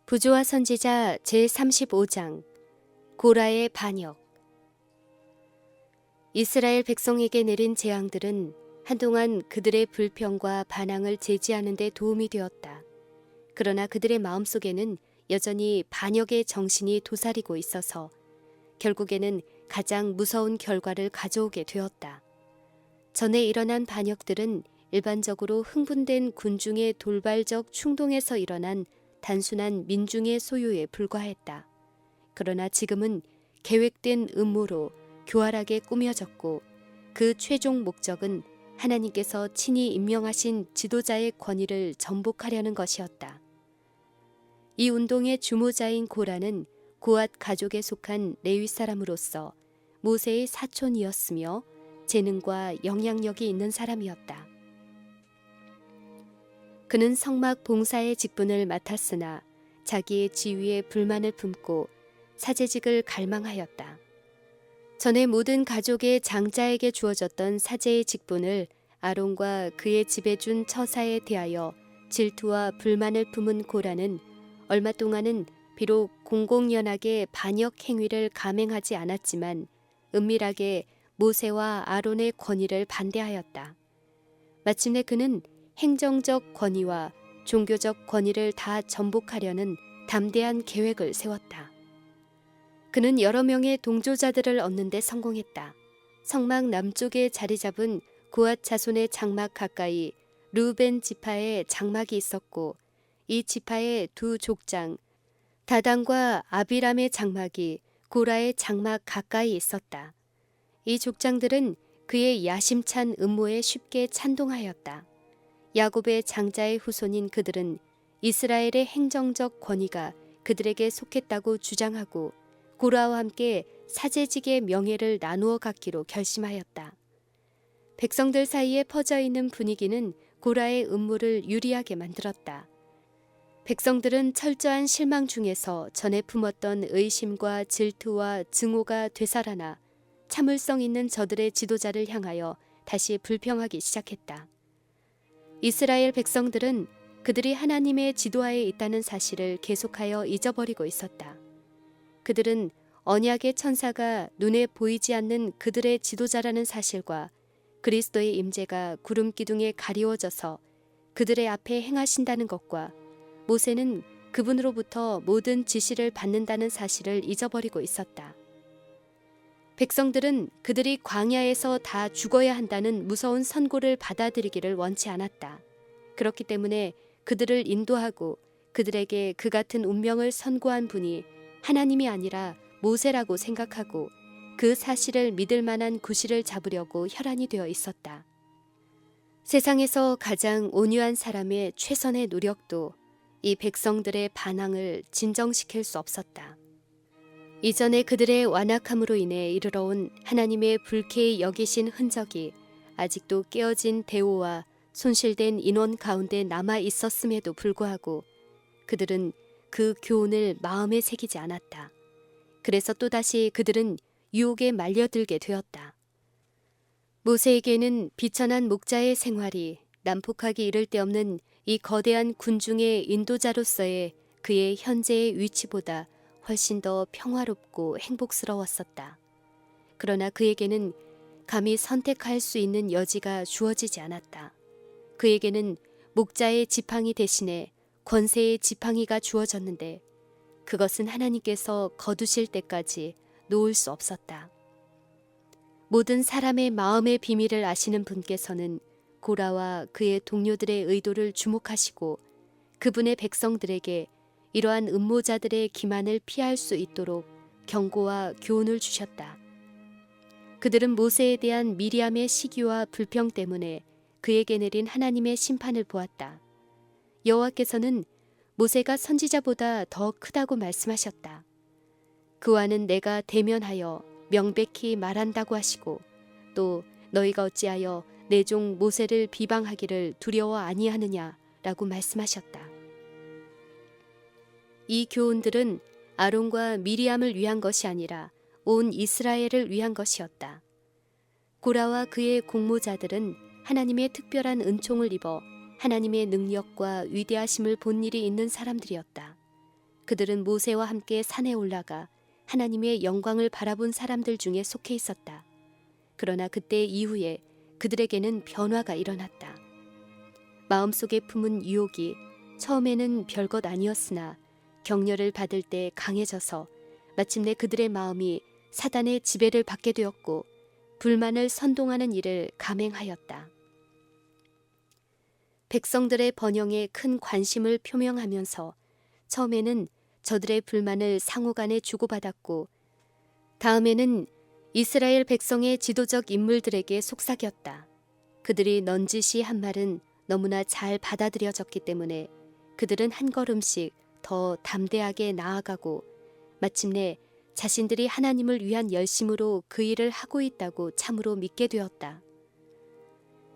부조와 선지자 제35장 고라의 반역. 이스라엘 백성에게 내린 재앙들은 한동안 그들의 불평과 반항을 제지하는 데 도움이 되었다. 그러나 그들의 마음속에는 여전히 반역의 정신이 도사리고 있어서 결국에는 가장 무서운 결과를 가져오게 되었다. 전에 일어난 반역들은 일반적으로 흥분된 군중의 돌발적 충동에서 일어난 단순한 민중의 소유에 불과했다. 그러나 지금은 계획된 음모로 교활하게 꾸며졌고 그 최종 목적은 하나님께서 친히 임명하신 지도자의 권위를 전복하려는 것이었다. 이 운동의 주모자인 고라는 고앗 가족에 속한 레위 사람으로서 모세의 사촌이었으며 재능과 영향력이 있는 사람이었다. 그는 성막 봉사의 직분을 맡았으나 자기의 지위에 불만을 품고 사제직을 갈망하였다. 전에 모든 가족의 장자에게 주어졌던 사제의 직분을 아론과 그의 집에 준 처사에 대하여 질투와 불만을 품은 고라는 얼마 동안은 비록 공공연하게 반역 행위를 감행하지 않았지만 은밀하게 모세와 아론의 권위를 반대하였다. 마침내 그는 행정적 권위와 종교적 권위를 다 전복하려는 담대한 계획을 세웠다. 그는 여러 명의 동조자들을 얻는 데 성공했다. 성막 남쪽에 자리 잡은 고앗 자손의 장막 가까이 르우벤 지파의 장막이 있었고 이 지파의 두 족장 다단과 아비람의 장막이 고라의 장막 가까이 있었다. 이 족장들은 그의 야심찬 음모에 쉽게 찬동하였다. 야곱의 장자의 후손인 그들은 이스라엘의 행정적 권위가 그들에게 속했다고 주장하고 고라와 함께 사제직의 명예를 나누어 갖기로 결심하였다. 백성들 사이에 퍼져 있는 분위기는 고라의 음모를 유리하게 만들었다. 백성들은 철저한 실망 중에서 전에 품었던 의심과 질투와 증오가 되살아나 참을성 있는 저들의 지도자를 향하여 다시 불평하기 시작했다. 이스라엘 백성들은 그들이 하나님의 지도하에 있다는 사실을 계속하여 잊어버리고 있었다. 그들은 언약의 천사가 눈에 보이지 않는 그들의 지도자라는 사실과 그리스도의 임재가 구름 기둥에 가리워져서 그들의 앞에 행하신다는 것과 모세는 그분으로부터 모든 지시를 받는다는 사실을 잊어버리고 있었다. 백성들은 그들이 광야에서 다 죽어야 한다는 무서운 선고를 받아들이기를 원치 않았다. 그렇기 때문에 그들을 인도하고 그들에게 그 같은 운명을 선고한 분이 하나님이 아니라 모세라고 생각하고 그 사실을 믿을 만한 구실을 잡으려고 혈안이 되어 있었다. 세상에서 가장 온유한 사람의 최선의 노력도 이 백성들의 반항을 진정시킬 수 없었다. 이전에 그들의 완악함으로 인해 이르러온 하나님의 불쾌히 여기신 흔적이 아직도 깨어진 대오와 손실된 인원 가운데 남아 있었음에도 불구하고 그들은 그 교훈을 마음에 새기지 않았다. 그래서 또다시 그들은 유혹에 말려들게 되었다. 모세에게는 비천한 목자의 생활이 난폭하기 이를 데 없는 이 거대한 군중의 인도자로서의 그의 현재의 위치보다 훨씬 더 평화롭고 행복스러웠었다. 그러나 그에게는 감히 선택할 수 있는 여지가 주어지지 않았다. 그에게는 목자의 지팡이 대신에 권세의 지팡이가 주어졌는데 그것은 하나님께서 거두실 때까지 놓을 수 없었다. 모든 사람의 마음의 비밀을 아시는 분께서는 고라와 그의 동료들의 의도를 주목하시고 그분의 백성들에게 이러한 음모자들의 기만을 피할 수 있도록 경고와 교훈을 주셨다. 그들은 모세에 대한 미리암의 시기와 불평 때문에 그에게 내린 하나님의 심판을 보았다. 여호와께서는 모세가 선지자보다 더 크다고 말씀하셨다. 그와는 내가 대면하여 명백히 말한다고 하시고 또 너희가 어찌하여 내 종 모세를 비방하기를 두려워 아니하느냐라고 말씀하셨다. 이 교훈들은 아론과 미리암을 위한 것이 아니라 온 이스라엘을 위한 것이었다. 고라와 그의 공모자들은 하나님의 특별한 은총을 입어 하나님의 능력과 위대하심을 본 일이 있는 사람들이었다. 그들은 모세와 함께 산에 올라가 하나님의 영광을 바라본 사람들 중에 속해 있었다. 그러나 그때 이후에 그들에게는 변화가 일어났다. 마음속에 품은 유혹이 처음에는 별것 아니었으나 격려를 받을 때 강해져서 마침내 그들의 마음이 사단의 지배를 받게 되었고 불만을 선동하는 일을 감행하였다. 백성들의 번영에 큰 관심을 표명하면서 처음에는 저들의 불만을 상호간에 주고받았고 다음에는 이스라엘 백성의 지도적 인물들에게 속삭였다. 그들이 넌지시 한 말은 너무나 잘 받아들여졌기 때문에 그들은 한 걸음씩 더 담대하게 나아가고 마침내 자신들이 하나님을 위한 열심으로 그 일을 하고 있다고 참으로 믿게 되었다.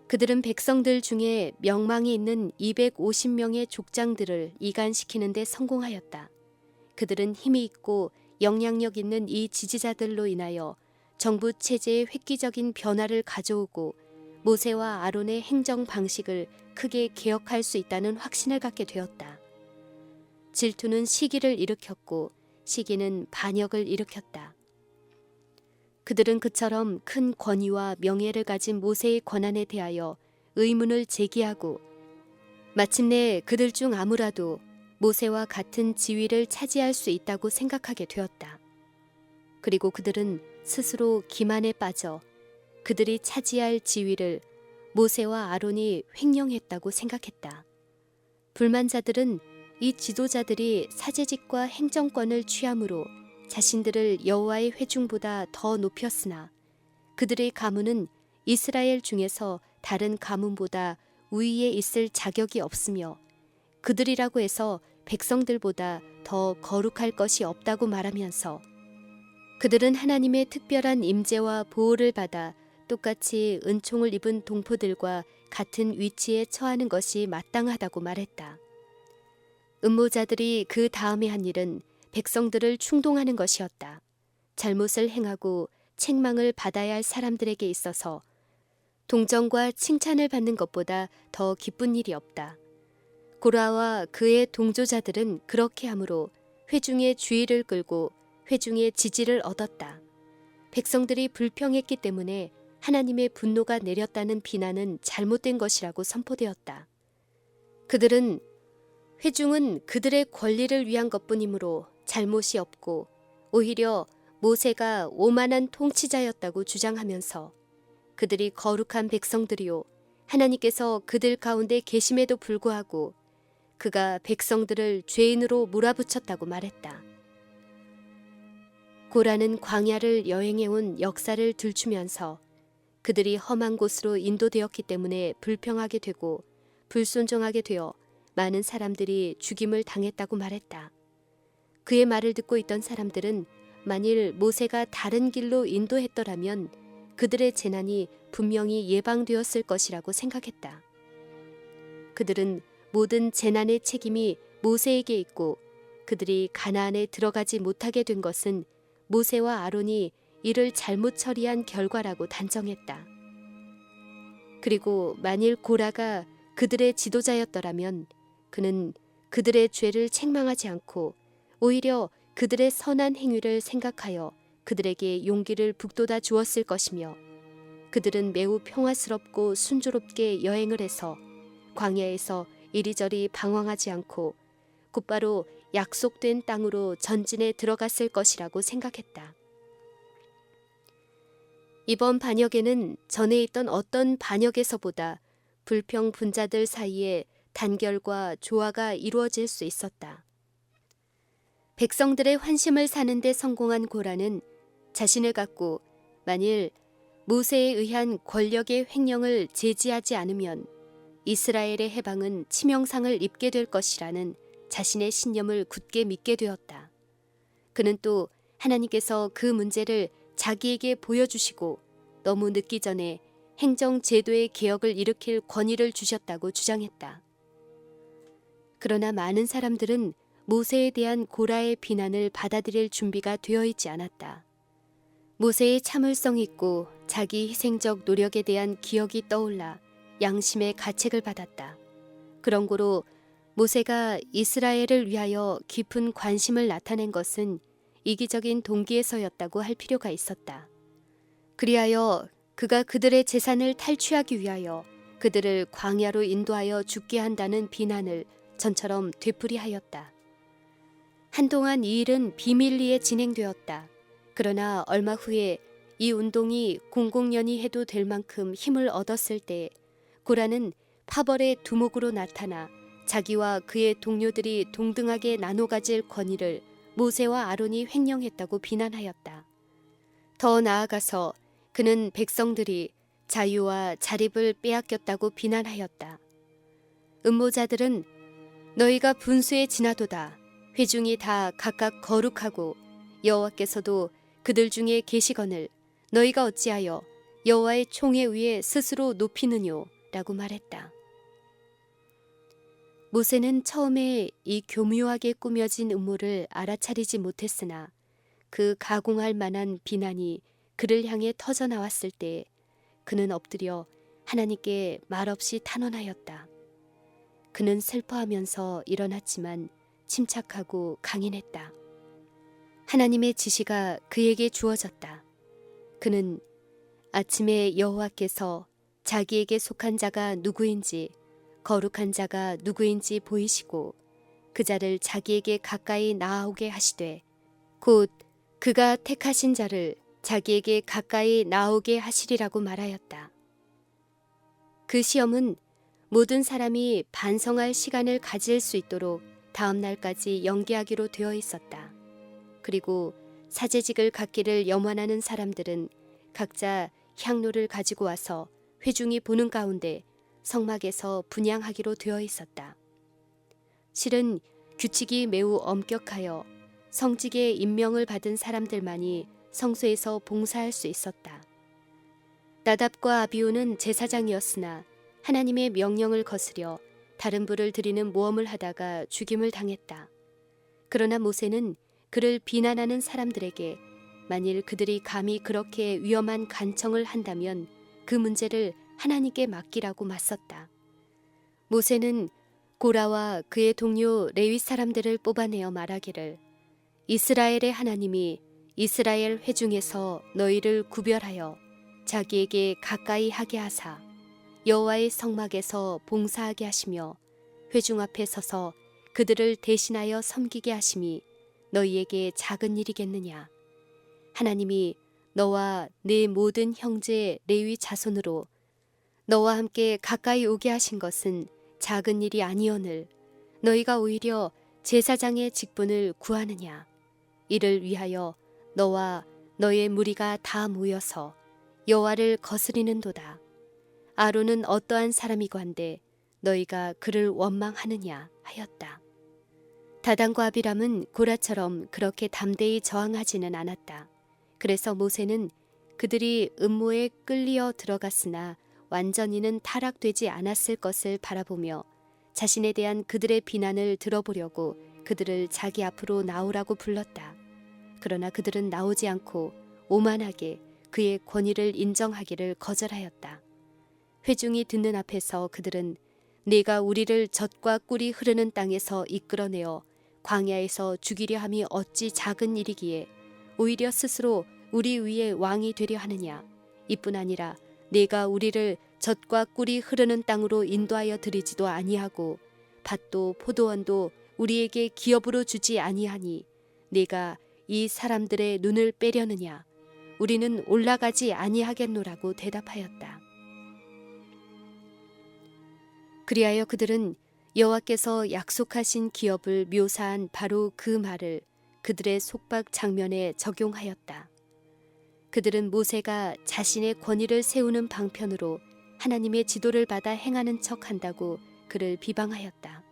그들은 백성들 중에 명망이 있는 250명의 족장들을 이간시키는 데 성공하였다. 그들은 힘이 있고 영향력 있는 이 지지자들로 인하여 정부 체제의 획기적인 변화를 가져오고 모세와 아론의 행정 방식을 크게 개혁할 수 있다는 확신을 갖게 되었다. 질투는 시기를 일으켰고 시기는 반역을 일으켰다. 그들은 그처럼 큰 권위와 명예를 가진 모세의 권한에 대하여 의문을 제기하고 마침내 그들 중 아무라도 모세와 같은 지위를 차지할 수 있다고 생각하게 되었다. 그리고 그들은 스스로 기만에 빠져 그들이 차지할 지위를 모세와 아론이 횡령했다고 생각했다. 불만자들은 이 지도자들이 사제직과 행정권을 취함으로 자신들을 여호와의 회중보다 더 높였으나 그들의 가문은 이스라엘 중에서 다른 가문보다 우위에 있을 자격이 없으며 그들이라고 해서 백성들보다 더 거룩할 것이 없다고 말하면서 그들은 하나님의 특별한 임재와 보호를 받아 똑같이 은총을 입은 동포들과 같은 위치에 처하는 것이 마땅하다고 말했다. 음모자들이 그 다음에 한 일은 백성들을 충동하는 것이었다. 잘못을 행하고 책망을 받아야 할 사람들에게 있어서 동정과 칭찬을 받는 것보다 더 기쁜 일이 없다. 고라와 그의 동조자들은 그렇게 함으로 회중의 주의를 끌고 회중의 지지를 얻었다. 백성들이 불평했기 때문에 하나님의 분노가 내렸다는 비난은 잘못된 것이라고 선포되었다. 그들은 회중은 그들의 권리를 위한 것뿐이므로 잘못이 없고 오히려 모세가 오만한 통치자였다고 주장하면서 그들이 거룩한 백성들이요 하나님께서 그들 가운데 계심에도 불구하고 그가 백성들을 죄인으로 몰아붙였다고 말했다. 고라는 광야를 여행해온 역사를 들추면서 그들이 험한 곳으로 인도되었기 때문에 불평하게 되고 불순종하게 되어 많은 사람들이 죽임을 당했다고 말했다. 그의 말을 듣고 있던 사람들은 만일 모세가 다른 길로 인도했더라면 그들의 재난이 분명히 예방되었을 것이라고 생각했다. 그들은 모든 재난의 책임이 모세에게 있고 그들이 가나안에 들어가지 못하게 된 것은 모세와 아론이 이를 잘못 처리한 결과라고 단정했다. 그리고 만일 고라가 그들의 지도자였더라면 그는 그들의 죄를 책망하지 않고 오히려 그들의 선한 행위를 생각하여 그들에게 용기를 북돋아 주었을 것이며 그들은 매우 평화스럽고 순조롭게 여행을 해서 광야에서 이리저리 방황하지 않고 곧바로 약속된 땅으로 전진에 들어갔을 것이라고 생각했다. 이번 반역에는 전에 있던 어떤 반역에서보다 불평 분자들 사이에 단결과 조화가 이루어질 수 있었다. 백성들의 환심을 사는 데 성공한 고라는 자신을 갖고 만일 모세에 의한 권력의 횡령을 제지하지 않으면 이스라엘의 해방은 치명상을 입게 될 것이라는 자신의 신념을 굳게 믿게 되었다. 그는 또 하나님께서 그 문제를 자기에게 보여주시고 너무 늦기 전에 행정 제도의 개혁을 일으킬 권위를 주셨다고 주장했다. 그러나 많은 사람들은 모세에 대한 고라의 비난을 받아들일 준비가 되어 있지 않았다. 모세의 참을성 있고 자기 희생적 노력에 대한 기억이 떠올라 양심의 가책을 받았다. 그런 고로 모세가 이스라엘을 위하여 깊은 관심을 나타낸 것은 이기적인 동기에서였다고 할 필요가 있었다. 그리하여 그가 그들의 재산을 탈취하기 위하여 그들을 광야로 인도하여 죽게 한다는 비난을 전처럼 되풀이하였다. 한동안 이 일은 비밀리에 진행되었다. 그러나 얼마 후에 이 운동이 공공연히 해도 될 만큼 힘을 얻었을 때 고라는 파벌의 두목으로 나타나 자기와 그의 동료들이 동등하게 나눠 가질 권위를 모세와 아론이 횡령했다고 비난하였다. 더 나아가서 그는 백성들이 자유와 자립을 빼앗겼다고 비난하였다. 음모자들은 너희가 분수에 지나도다. 회중이 다 각각 거룩하고 여호와께서도 그들 중에 계시거늘 너희가 어찌하여 여호와의 총에 위에 스스로 높이느뇨 라고 말했다. 모세는 처음에 이 교묘하게 꾸며진 음모를 알아차리지 못했으나 그 가공할 만한 비난이 그를 향해 터져나왔을 때 그는 엎드려 하나님께 말없이 탄원하였다. 그는 슬퍼하면서 일어났지만 침착하고 강인했다. 하나님의 지시가 그에게 주어졌다. 그는 아침에 여호와께서 자기에게 속한 자가 누구인지 거룩한 자가 누구인지 보이시고 그 자를 자기에게 가까이 나아오게 하시되 곧 그가 택하신 자를 자기에게 가까이 나오게 하시리라고 말하였다. 그 시험은 모든 사람이 반성할 시간을 가질 수 있도록 다음 날까지 연기하기로 되어 있었다. 그리고 사제직을 갖기를 염원하는 사람들은 각자 향로를 가지고 와서 회중이 보는 가운데 성막에서 분향하기로 되어 있었다. 실은 규칙이 매우 엄격하여 성직에 임명을 받은 사람들만이 성소에서 봉사할 수 있었다. 나답과 아비후는 제사장이었으나 하나님의 명령을 거스려 다른 부를 드리는 모험을 하다가 죽임을 당했다. 그러나 모세는 그를 비난하는 사람들에게 만일 그들이 감히 그렇게 위험한 간청을 한다면 그 문제를 하나님께 맡기라고 맞섰다. 모세는 고라와 그의 동료 레위 사람들을 뽑아내어 말하기를 이스라엘의 하나님이 이스라엘 회중에서 너희를 구별하여 자기에게 가까이 하게 하사 여호와의 성막에서 봉사하게 하시며 회중 앞에 서서 그들을 대신하여 섬기게 하심이 너희에게 작은 일이겠느냐. 하나님이 너와 네 모든 형제 레위 자손으로 너와 함께 가까이 오게 하신 것은 작은 일이 아니오늘 너희가 오히려 제사장의 직분을 구하느냐. 이를 위하여 너와 너의 무리가 다 모여서 여호와를 거스리는도다. 아론은 어떠한 사람이건데 너희가 그를 원망하느냐 하였다. 다단과 아비람은 고라처럼 그렇게 담대히 저항하지는 않았다. 그래서 모세는 그들이 음모에 끌리어 들어갔으나 완전히는 타락되지 않았을 것을 바라보며 자신에 대한 그들의 비난을 들어보려고 그들을 자기 앞으로 나오라고 불렀다. 그러나 그들은 나오지 않고 오만하게 그의 권위를 인정하기를 거절하였다. 회중이 듣는 앞에서 그들은 네가 우리를 젖과 꿀이 흐르는 땅에서 이끌어내어 광야에서 죽이려 함이 어찌 작은 일이기에 오히려 스스로 우리 위에 왕이 되려 하느냐. 이뿐 아니라 네가 우리를 젖과 꿀이 흐르는 땅으로 인도하여 드리지도 아니하고 밭도 포도원도 우리에게 기업으로 주지 아니하니 네가 이 사람들의 눈을 빼려느냐. 우리는 올라가지 아니하겠노라고 대답하였다. 그리하여 그들은 여호와께서 약속하신 기업을 묘사한 바로 그 말을 그들의 속박 장면에 적용하였다. 그들은 모세가 자신의 권위를 세우는 방편으로 하나님의 지도를 받아 행하는 척한다고 그를 비방하였다.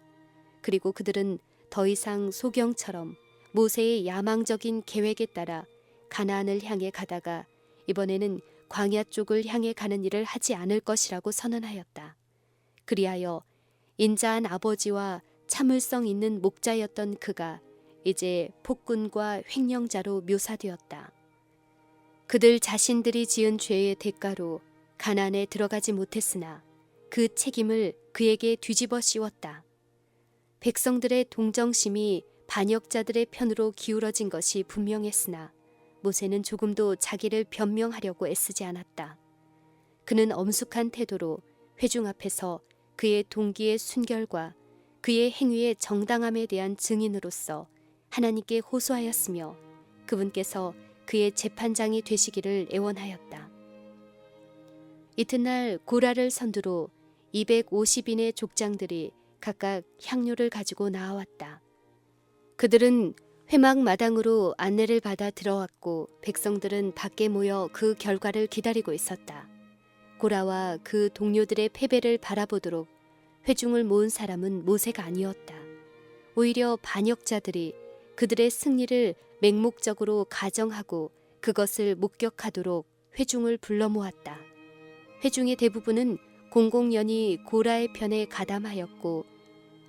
그리고 그들은 더 이상 소경처럼 모세의 야망적인 계획에 따라 가나안을 향해 가다가 이번에는 광야 쪽을 향해 가는 일을 하지 않을 것이라고 선언하였다. 그리하여 인자한 아버지와 참을성 있는 목자였던 그가 이제 폭군과 횡령자로 묘사되었다. 그들 자신들이 지은 죄의 대가로 가나안에 들어가지 못했으나 그 책임을 그에게 뒤집어 씌웠다. 백성들의 동정심이 반역자들의 편으로 기울어진 것이 분명했으나 모세는 조금도 자기를 변명하려고 애쓰지 않았다. 그는 엄숙한 태도로 회중 앞에서 그의 동기의 순결과 그의 행위의 정당함에 대한 증인으로서 하나님께 호소하였으며 그분께서 그의 재판장이 되시기를 애원하였다. 이튿날 고라를 선두로 250인의 족장들이 각각 향료를 가지고 나아왔다. 그들은 회막 마당으로 안내를 받아 들어왔고 백성들은 밖에 모여 그 결과를 기다리고 있었다. 고라와 그 동료들의 패배를 바라보도록 회중을 모은 사람은 모세가 아니었다. 오히려 반역자들이 그들의 승리를 맹목적으로 가정하고 그것을 목격하도록 회중을 불러 모았다. 회중의 대부분은 공공연히 고라의 편에 가담하였고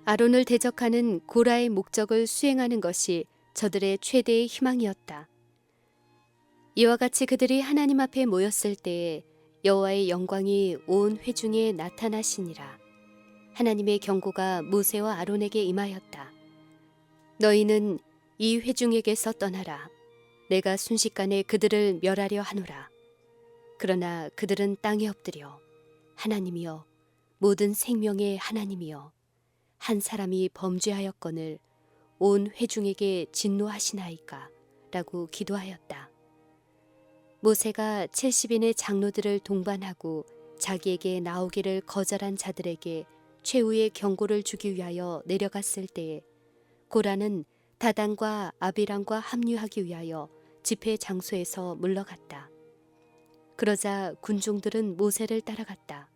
아론을 대적하는 고라의 목적을 수행하는 것이 저들의 최대의 희망이었다. 이와 같이 그들이 하나님 앞에 모였을 때에 여호와의 영광이 온 회중에 나타나시니라. 하나님의 경고가 모세와 아론에게 임하였다. 너희는 이 회중에게서 떠나라. 내가 순식간에 그들을 멸하려 하노라. 그러나 그들은 땅에 엎드려 하나님이여, 모든 생명의 하나님이여, 한 사람이 범죄하였거늘 온 회중에게 진노하시나이까 라고 기도하였다. 모세가 70인의 장로들을 동반하고 자기에게 나오기를 거절한 자들에게 최후의 경고를 주기 위하여 내려갔을 때에 고라는 다단과 아비람과 합류하기 위하여 집회 장소에서 물러갔다. 그러자 군중들은 모세를 따라갔다.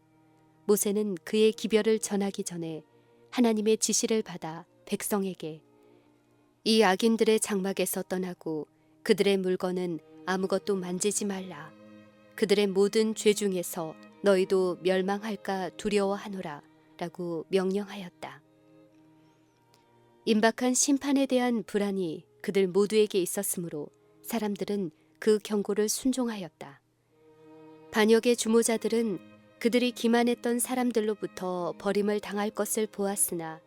모세는 그의 기별을 전하기 전에 하나님의 지시를 받아 백성에게 이 악인들의 장막에서 떠나고 그들의 물건은 아무것도 만지지 말라. 그들의 모든 죄 중에서 너희도 멸망할까 두려워하노라 라고 명령하였다. 임박한 심판에 대한 불안이 그들 모두에게 있었으므로 사람들은 그 경고를 순종하였다. 반역의 주모자들은 그들이 기만했던 사람들로부터 버림을 당할 것을 보았으나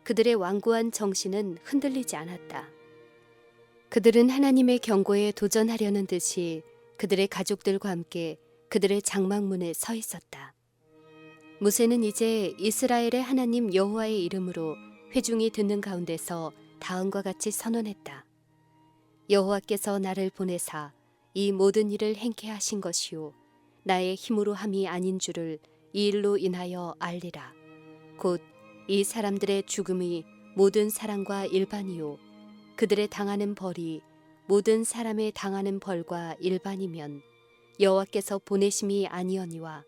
그들의 완고한 정신은 흔들리지 않았다. 그들은 하나님의 경고에 도전하려는 듯이 그들의 가족들과 함께 그들의 장막문에 서 있었다. 모세는 이제 이스라엘의 하나님 여호와의 이름으로 회중이 듣는 가운데서 다음과 같이 선언했다. 여호와께서 나를 보내사 이 모든 일을 행케 하신 것이요 나의 힘으로 함이 아닌 줄을 이 일로 인하여 알리라. 곧 이 사람들의 죽음이 모든 사람과 일반이요 그들의 당하는 벌이 모든 사람의 당하는 벌과 일반이면 여호와께서 보내심이 아니오니와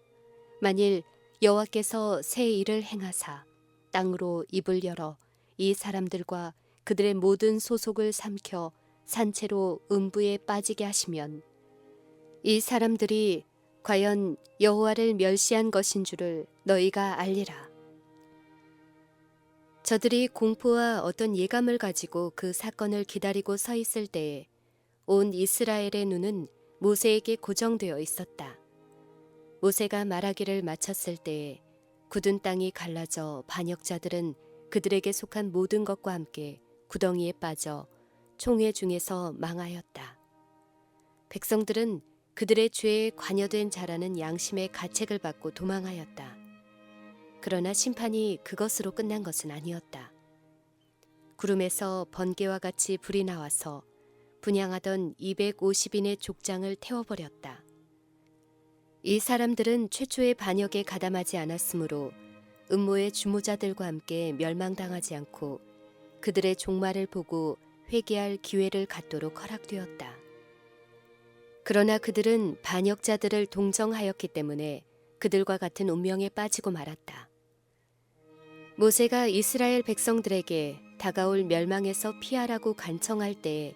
만일 여호와께서 새 일을 행하사 땅으로 입을 열어 이 사람들과 그들의 모든 소속을 삼켜 산채로 음부에 빠지게 하시면 이 사람들이 과연 여호와를 멸시한 것인 줄을 너희가 알리라. 저들이 공포와 어떤 예감을 가지고 그 사건을 기다리고 서 있을 때에 온 이스라엘의 눈은 모세에게 고정되어 있었다. 모세가 말하기를 마쳤을 때에 굳은 땅이 갈라져 반역자들은 그들에게 속한 모든 것과 함께 구덩이에 빠져 총회 중에서 망하였다. 백성들은 그들의 죄에 관여된 자라는 양심의 가책을 받고 도망하였다. 그러나 심판이 그것으로 끝난 것은 아니었다. 구름에서 번개와 같이 불이 나와서 분향하던 250인의 족장을 태워버렸다. 이 사람들은 최초의 반역에 가담하지 않았으므로 음모의 주모자들과 함께 멸망당하지 않고 그들의 종말을 보고 회개할 기회를 갖도록 허락되었다. 그러나 그들은 반역자들을 동정하였기 때문에 그들과 같은 운명에 빠지고 말았다. 모세가 이스라엘 백성들에게 다가올 멸망에서 피하라고 간청할 때에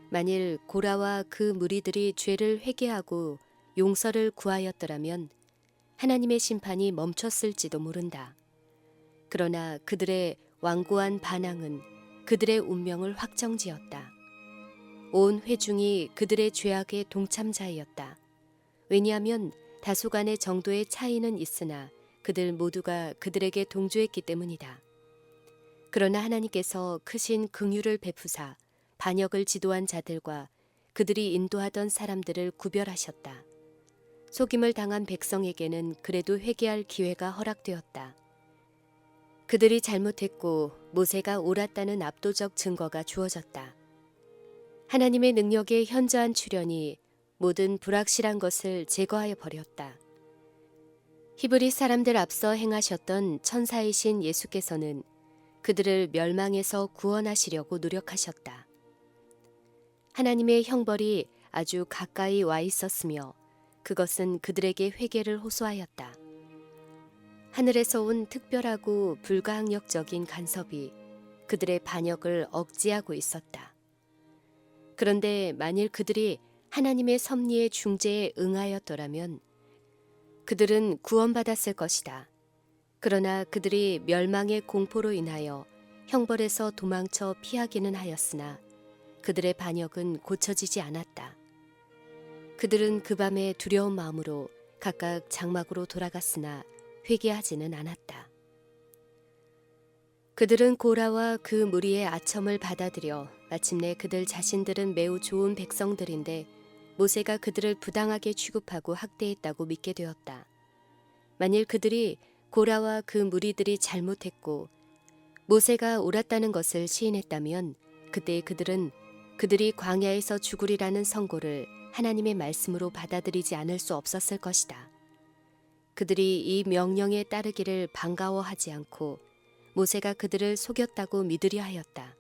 만일 고라와 그 무리들이 죄를 회개하고 용서를 구하였더라면 하나님의 심판이 멈췄을지도 모른다. 그러나 그들의 완고한 반항은 그들의 운명을 확정지었다. 온 회중이 그들의 죄악의 동참자이었다. 왜냐하면 다소간의 정도의 차이는 있으나 그들 모두가 그들에게 동조했기 때문이다. 그러나 하나님께서 크신 긍휼을 베푸사 반역을 지도한 자들과 그들이 인도하던 사람들을 구별하셨다. 속임을 당한 백성에게는 그래도 회개할 기회가 허락되었다. 그들이 잘못했고 모세가 옳았다는 압도적 증거가 주어졌다. 하나님의 능력의 현저한 출현이 모든 불확실한 것을 제거하여 버렸다. 히브리 사람들 앞서 행하셨던 천사이신 예수께서는 그들을 멸망에서 구원하시려고 노력하셨다. 하나님의 형벌이 아주 가까이 와 있었으며 그것은 그들에게 회개를 호소하였다. 하늘에서 온 특별하고 불가항력적인 간섭이 그들의 반역을 억제하고 있었다. 그런데 만일 그들이 하나님의 섭리의 중재에 응하였더라면 그들은 구원받았을 것이다. 그러나 그들이 멸망의 공포로 인하여 형벌에서 도망쳐 피하기는 하였으나 그들의 반역은 고쳐지지 않았다. 그들은 그 밤에 두려운 마음으로 각각 장막으로 돌아갔으나 회개하지는 않았다. 그들은 고라와 그 무리의 아첨을 받아들여 마침내 그들 자신들은 매우 좋은 백성들인데 모세가 그들을 부당하게 취급하고 학대했다고 믿게 되었다. 만일 그들이 고라와 그 무리들이 잘못했고 모세가 옳았다는 것을 시인했다면 그때 그들은 그들이 광야에서 죽으리라는 선고를 하나님의 말씀으로 받아들이지 않을 수 없었을 것이다. 그들이 이 명령에 따르기를 반가워하지 않고 모세가 그들을 속였다고 믿으려 하였다.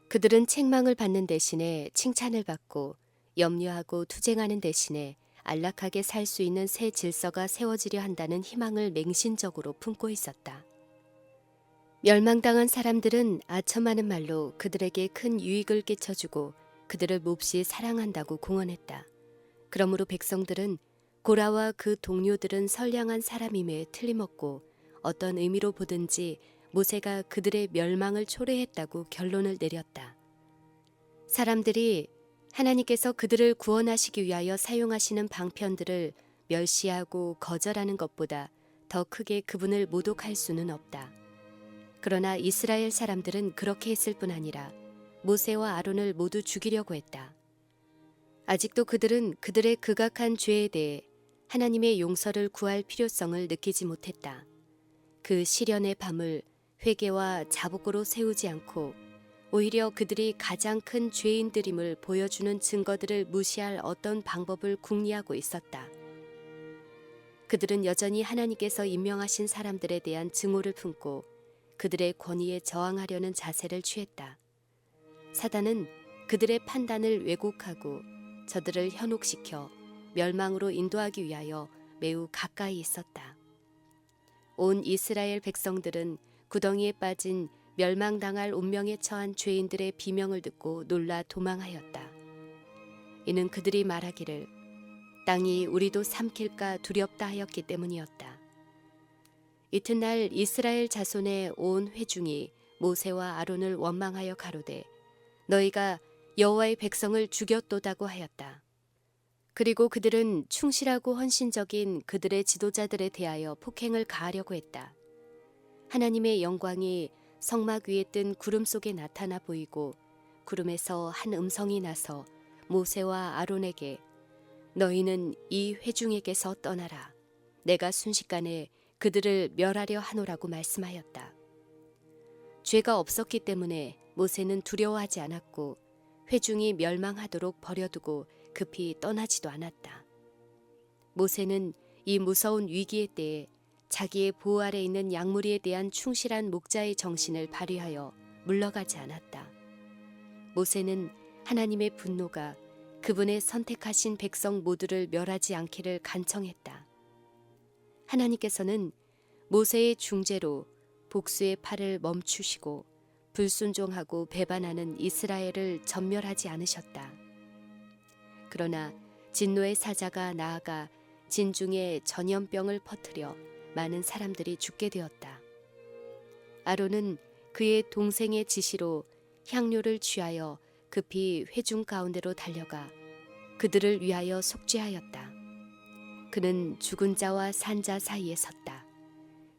그들은 책망을 받는 대신에 칭찬을 받고 염려하고 투쟁하는 대신에 안락하게 살 수 있는 새 질서가 세워지려 한다는 희망을 맹신적으로 품고 있었다. 멸망당한 사람들은 아첨하는 말로 그들에게 큰 유익을 끼쳐주고 그들을 몹시 사랑한다고 공언했다. 그러므로 백성들은 고라와 그 동료들은 선량한 사람임에 틀림없고 어떤 의미로 보든지 모세가 그들의 멸망을 초래했다고 결론을 내렸다. 사람들이 하나님께서 그들을 구원하시기 위하여 사용하시는 방편들을 멸시하고 거절하는 것보다 더 크게 그분을 모독할 수는 없다. 그러나 이스라엘 사람들은 그렇게 했을 뿐 아니라 모세와 아론을 모두 죽이려고 했다. 아직도 그들은 그들의 극악한 죄에 대해 하나님의 용서를 구할 필요성을 느끼지 못했다. 그 시련의 밤을 회개와 자복으로 세우지 않고 오히려 그들이 가장 큰 죄인들임을 보여주는 증거들을 무시할 어떤 방법을 궁리하고 있었다. 그들은 여전히 하나님께서 임명하신 사람들에 대한 증오를 품고 그들의 권위에 저항하려는 자세를 취했다. 사단은 그들의 판단을 왜곡하고 저들을 현혹시켜 멸망으로 인도하기 위하여 매우 가까이 있었다. 온 이스라엘 백성들은 구덩이에 빠진 멸망당할 운명에 처한 죄인들의 비명을 듣고 놀라 도망하였다. 이는 그들이 말하기를 땅이 우리도 삼킬까 두렵다 하였기 때문이었다. 이튿날 이스라엘 자손의 온 회중이 모세와 아론을 원망하여 가로되 너희가 여호와의 백성을 죽였도다고 하였다. 그리고 그들은 충실하고 헌신적인 그들의 지도자들에 대하여 폭행을 가하려고 했다. 하나님의 영광이 성막 위에 뜬 구름 속에 나타나 보이고 구름에서 한 음성이 나서 모세와 아론에게 너희는 이 회중에게서 떠나라. 내가 순식간에 그들을 멸하려 하노라고 말씀하였다. 죄가 없었기 때문에 모세는 두려워하지 않았고 회중이 멸망하도록 버려두고 급히 떠나지도 않았다. 모세는 이 무서운 위기의 때에 자기의 보호 아래 있는 양무리에 대한 충실한 목자의 정신을 발휘하여 물러가지 않았다. 모세는 하나님의 분노가 그분의 선택하신 백성 모두를 멸하지 않기를 간청했다. 하나님께서는 모세의 중재로 복수의 팔을 멈추시고 불순종하고 배반하는 이스라엘을 전멸하지 않으셨다. 그러나 진노의 사자가 나아가 진중에 전염병을 퍼뜨려 많은 사람들이 죽게 되었다. 아론은 그의 동생의 지시로 향료를 취하여 급히 회중 가운데로 달려가 그들을 위하여 속죄하였다. 그는 죽은 자와 산 자 사이에 섰다.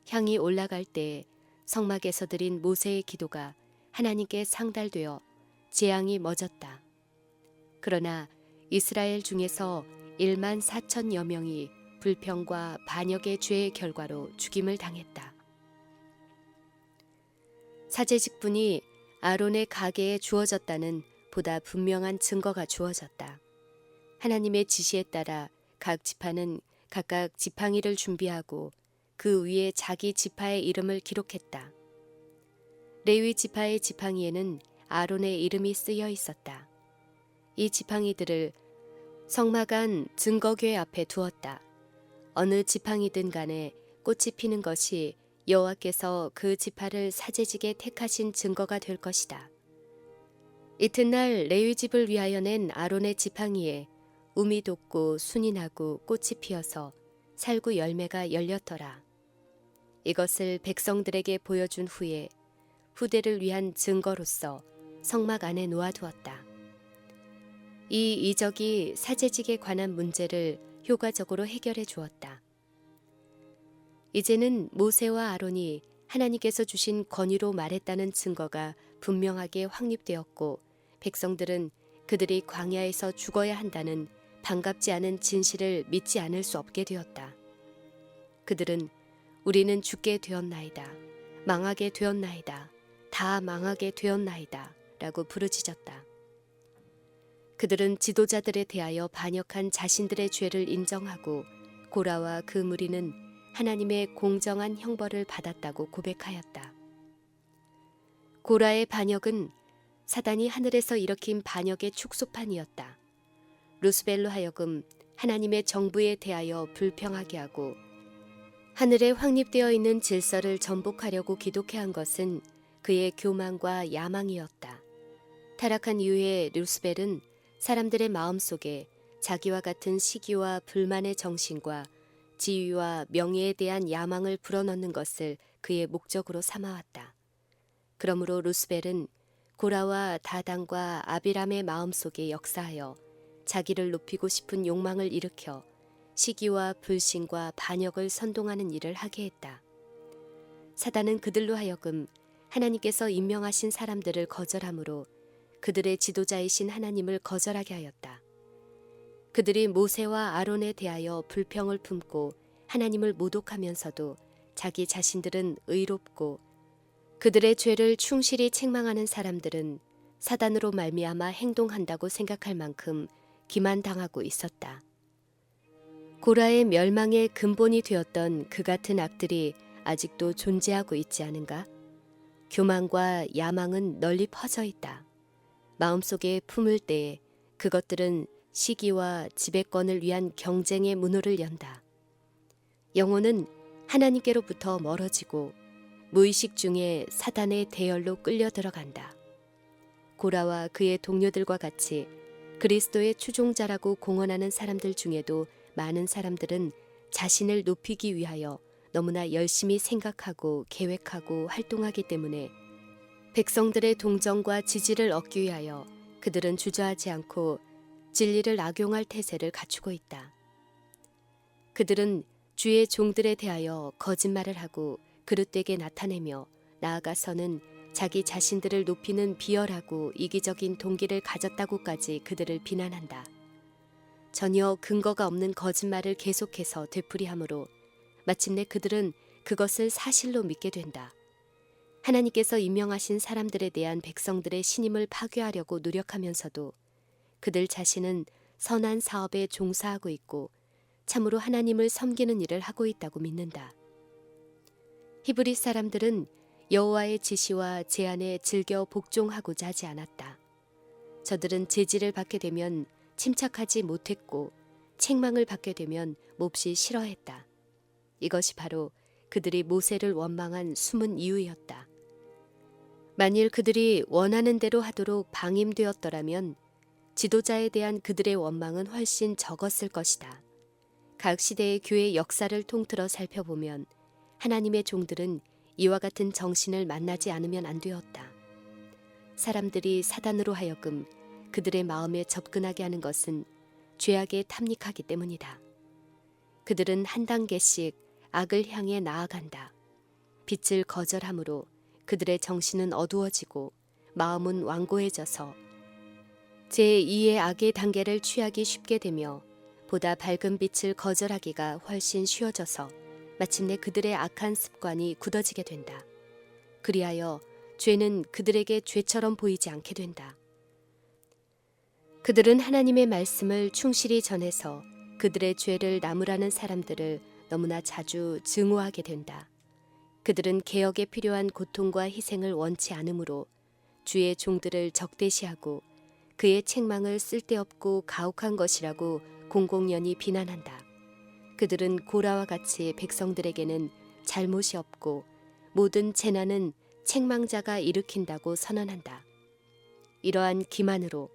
향이 올라갈 때 성막에서 드린 모세의 기도가 하나님께 상달되어 재앙이 멎었다. 그러나 이스라엘 중에서 1만 4천여 명이 불평과 반역의 죄의 결과로 죽임을 당했다. 사제직분이 아론의 가계에 주어졌다는 보다 분명한 증거가 주어졌다. 하나님의 지시에 따라 각 지파는 각각 지팡이를 준비하고 그 위에 자기 지파의 이름을 기록했다. 레위 지파의 지팡이에는 아론의 이름이 쓰여 있었다. 이 지팡이들을 성막 안 증거궤 앞에 두었다. 어느 지팡이든 간에 꽃이 피는 것이 여호와께서 그 지파를 사제직에 택하신 증거가 될 것이다. 이튿날 레위 집을 위하여 낸 아론의 지팡이에 움이 돋고 순이 나고 꽃이 피어서 살구 열매가 열렸더라. 이것을 백성들에게 보여준 후에 후대를 위한 증거로서 성막 안에 놓아두었다. 이 이적이 사제직에 관한 문제를 효과적으로 해결해 주었다. 이제는 모세와 아론이 하나님께서 주신 권위로 말했다는 증거가 분명하게 확립되었고 백성들은 그들이 광야에서 죽어야 한다는 반갑지 않은 진실을 믿지 않을 수 없게 되었다. 그들은 우리는 죽게 되었나이다. 망하게 되었나이다. 다 망하게 되었나이다. 라고 부르짖었다. 그들은 지도자들에 대하여 반역한 자신들의 죄를 인정하고 고라와 그 무리는 하나님의 공정한 형벌을 받았다고 고백하였다. 고라의 반역은 사단이 하늘에서 일으킨 반역의 축소판이었다. 루스벨로 하여금 하나님의 정부에 대하여 불평하게 하고 하늘에 확립되어 있는 질서를 전복하려고 기독해 한 것은 그의 교만과 야망이었다. 타락한 이후에 루스벨은 사람들의 마음속에 자기와 같은 시기와 불만의 정신과 지위와 명예에 대한 야망을 불어넣는 것을 그의 목적으로 삼아왔다. 그러므로 루스벨은 고라와 다단과 아비람의 마음속에 역사하여 자기를 높이고 싶은 욕망을 일으켜 시기와 불신과 반역을 선동하는 일을 하게 했다. 사단은 그들로 하여금 하나님께서 임명하신 사람들을 거절함으로 그들의 지도자이신 하나님을 거절하게 하였다. 그들이 모세와 아론에 대하여 불평을 품고 하나님을 모독하면서도 자기 자신들은 의롭고 그들의 죄를 충실히 책망하는 사람들은 사단으로 말미암아 행동한다고 생각할 만큼 기만당하고 있었다. 고라의 멸망의 근본이 되었던 그 같은 악들이 아직도 존재하고 있지 않은가? 교만과 야망은 널리 퍼져 있다. 마음속에 품을 때에 그것들은 시기와 지배권을 위한 경쟁의 문호를 연다. 영혼은 하나님께로부터 멀어지고 무의식 중에 사단의 대열로 끌려 들어간다. 고라와 그의 동료들과 같이 그리스도의 추종자라고 공언하는 사람들 중에도 많은 사람들은 자신을 높이기 위하여 너무나 열심히 생각하고 계획하고 활동하기 때문에 백성들의 동정과 지지를 얻기 위하여 그들은 주저하지 않고 진리를 악용할 태세를 갖추고 있다. 그들은 주의 종들에 대하여 거짓말을 하고 그릇되게 나타내며 나아가서는 자기 자신들을 높이는 비열하고 이기적인 동기를 가졌다고까지 그들을 비난한다. 전혀 근거가 없는 거짓말을 계속해서 되풀이하므로 마침내 그들은 그것을 사실로 믿게 된다. 하나님께서 임명하신 사람들에 대한 백성들의 신임을 파괴하려고 노력하면서도 그들 자신은 선한 사업에 종사하고 있고 참으로 하나님을 섬기는 일을 하고 있다고 믿는다. 히브리 사람들은 여호와의 지시와 제안에 즐겨 복종하고자 하지 않았다. 저들은 제지를 받게 되면 침착하지 못했고 책망을 받게 되면 몹시 싫어했다. 이것이 바로 그들이 모세를 원망한 숨은 이유였다. 만일 그들이 원하는 대로 하도록 방임되었더라면 지도자에 대한 그들의 원망은 훨씬 적었을 것이다. 각 시대의 교회 역사를 통틀어 살펴보면 하나님의 종들은 이와 같은 정신을 만나지 않으면 안 되었다. 사람들이 사단으로 하여금 그들의 마음에 접근하게 하는 것은 죄악에 탐닉하기 때문이다. 그들은 한 단계씩 악을 향해 나아간다. 빛을 거절함으로 그들의 정신은 어두워지고 마음은 완고해져서 제2의 악의 단계를 취하기 쉽게 되며 보다 밝은 빛을 거절하기가 훨씬 쉬워져서 마침내 그들의 악한 습관이 굳어지게 된다. 그리하여 죄는 그들에게 죄처럼 보이지 않게 된다. 그들은 하나님의 말씀을 충실히 전해서 그들의 죄를 나무라는 사람들을 너무나 자주 증오하게 된다. 그들은 개혁에 필요한 고통과 희생을 원치 않으므로 주의 종들을 적대시하고 그의 책망을 쓸데없고 가혹한 것이라고 공공연히 비난한다. 그들은 고라와 같이 백성들에게는 잘못이 없고 모든 재난은 책망자가 일으킨다고 선언한다. 이러한 기만으로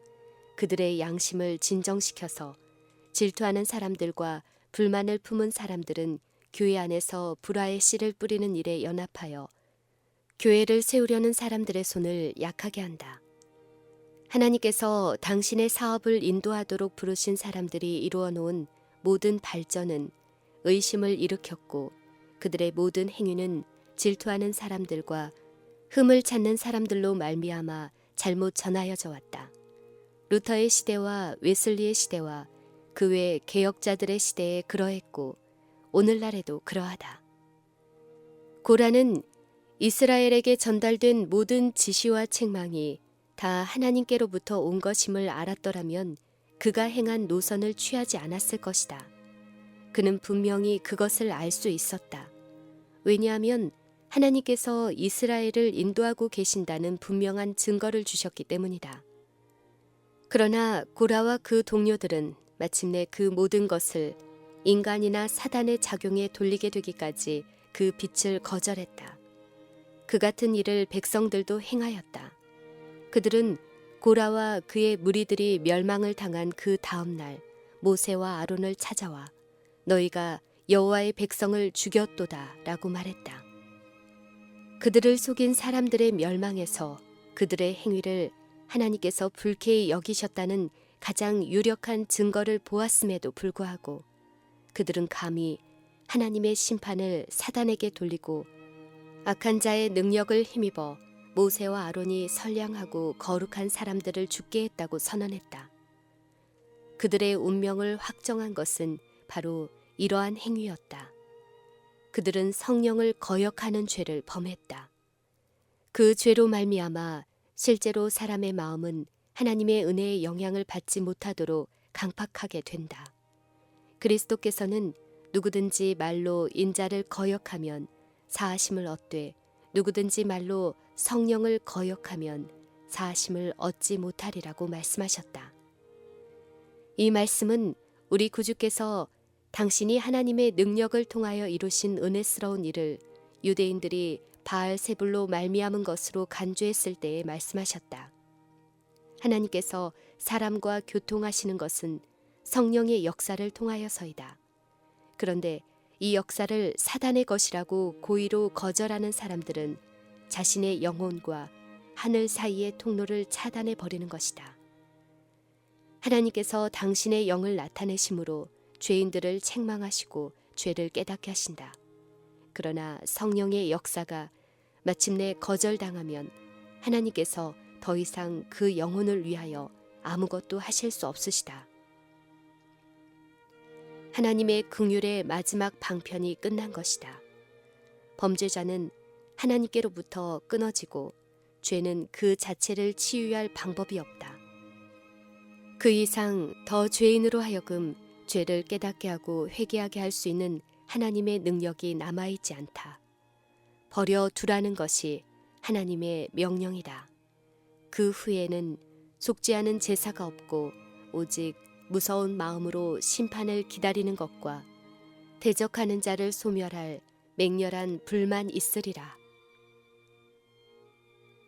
그들의 양심을 진정시켜서 질투하는 사람들과 불만을 품은 사람들은 교회 안에서 불화의 씨를 뿌리는 일에 연합하여 교회를 세우려는 사람들의 손을 약하게 한다. 하나님께서 당신의 사업을 인도하도록 부르신 사람들이 이루어 놓은 모든 발전은 의심을 일으켰고 그들의 모든 행위는 질투하는 사람들과 흠을 찾는 사람들로 말미암아 잘못 전하여져 왔다. 루터의 시대와 웨슬리의 시대와 그 외 개혁자들의 시대에 그러했고 오늘날에도 그러하다. 고라는 이스라엘에게 전달된 모든 지시와 책망이 다 하나님께로부터 온 것임을 알았더라면 그가 행한 노선을 취하지 않았을 것이다. 그는 분명히 그것을 알 수 있었다. 왜냐하면 하나님께서 이스라엘을 인도하고 계신다는 분명한 증거를 주셨기 때문이다. 그러나 고라와 그 동료들은 마침내 그 모든 것을 인간이나 사단의 작용에 돌리게 되기까지 그 빛을 거절했다. 그 같은 일을 백성들도 행하였다. 그들은 고라와 그의 무리들이 멸망을 당한 그 다음 날 모세와 아론을 찾아와 너희가 여호와의 백성을 죽였도다 라고 말했다. 그들을 속인 사람들의 멸망에서 그들의 행위를 하나님께서 불쾌히 여기셨다는 가장 유력한 증거를 보았음에도 불구하고 그들은 감히 하나님의 심판을 사단에게 돌리고 악한 자의 능력을 힘입어 모세와 아론이 선량하고 거룩한 사람들을 죽게 했다고 선언했다. 그들의 운명을 확정한 것은 바로 이러한 행위였다. 그들은 성령을 거역하는 죄를 범했다. 그 죄로 말미암아 실제로 사람의 마음은 하나님의 은혜의 영향을 받지 못하도록 강팍하게 된다. 그리스도께서는 누구든지 말로 인자를 거역하면 사하심을 얻되 누구든지 말로 성령을 거역하면 사하심을 얻지 못하리라고 말씀하셨다. 이 말씀은 우리 구주께서 당신이 하나님의 능력을 통하여 이루신 은혜스러운 일을 유대인들이 바알세불로 말미암은 것으로 간주했을 때에 말씀하셨다. 하나님께서 사람과 교통하시는 것은 성령의 역사를 통하여서이다. 그런데 이 역사를 사단의 것이라고 고의로 거절하는 사람들은 자신의 영혼과 하늘 사이의 통로를 차단해 버리는 것이다. 하나님께서 당신의 영을 나타내심으로 죄인들을 책망하시고 죄를 깨닫게 하신다. 그러나 성령의 역사가 마침내 거절당하면 하나님께서 더 이상 그 영혼을 위하여 아무것도 하실 수 없으시다. 하나님의 긍휼의 마지막 방편이 끝난 것이다. 범죄자는 하나님께로부터 끊어지고 죄는 그 자체를 치유할 방법이 없다. 그 이상 더 죄인으로 하여금 죄를 깨닫게 하고 회개하게 할 수 있는 하나님의 능력이 남아있지 않다. 버려두라는 것이 하나님의 명령이다. 그 후에는 속지 않은 제사가 없고 오직 무서운 마음으로 심판을 기다리는 것과 대적하는 자를 소멸할 맹렬한 불만 있으리라.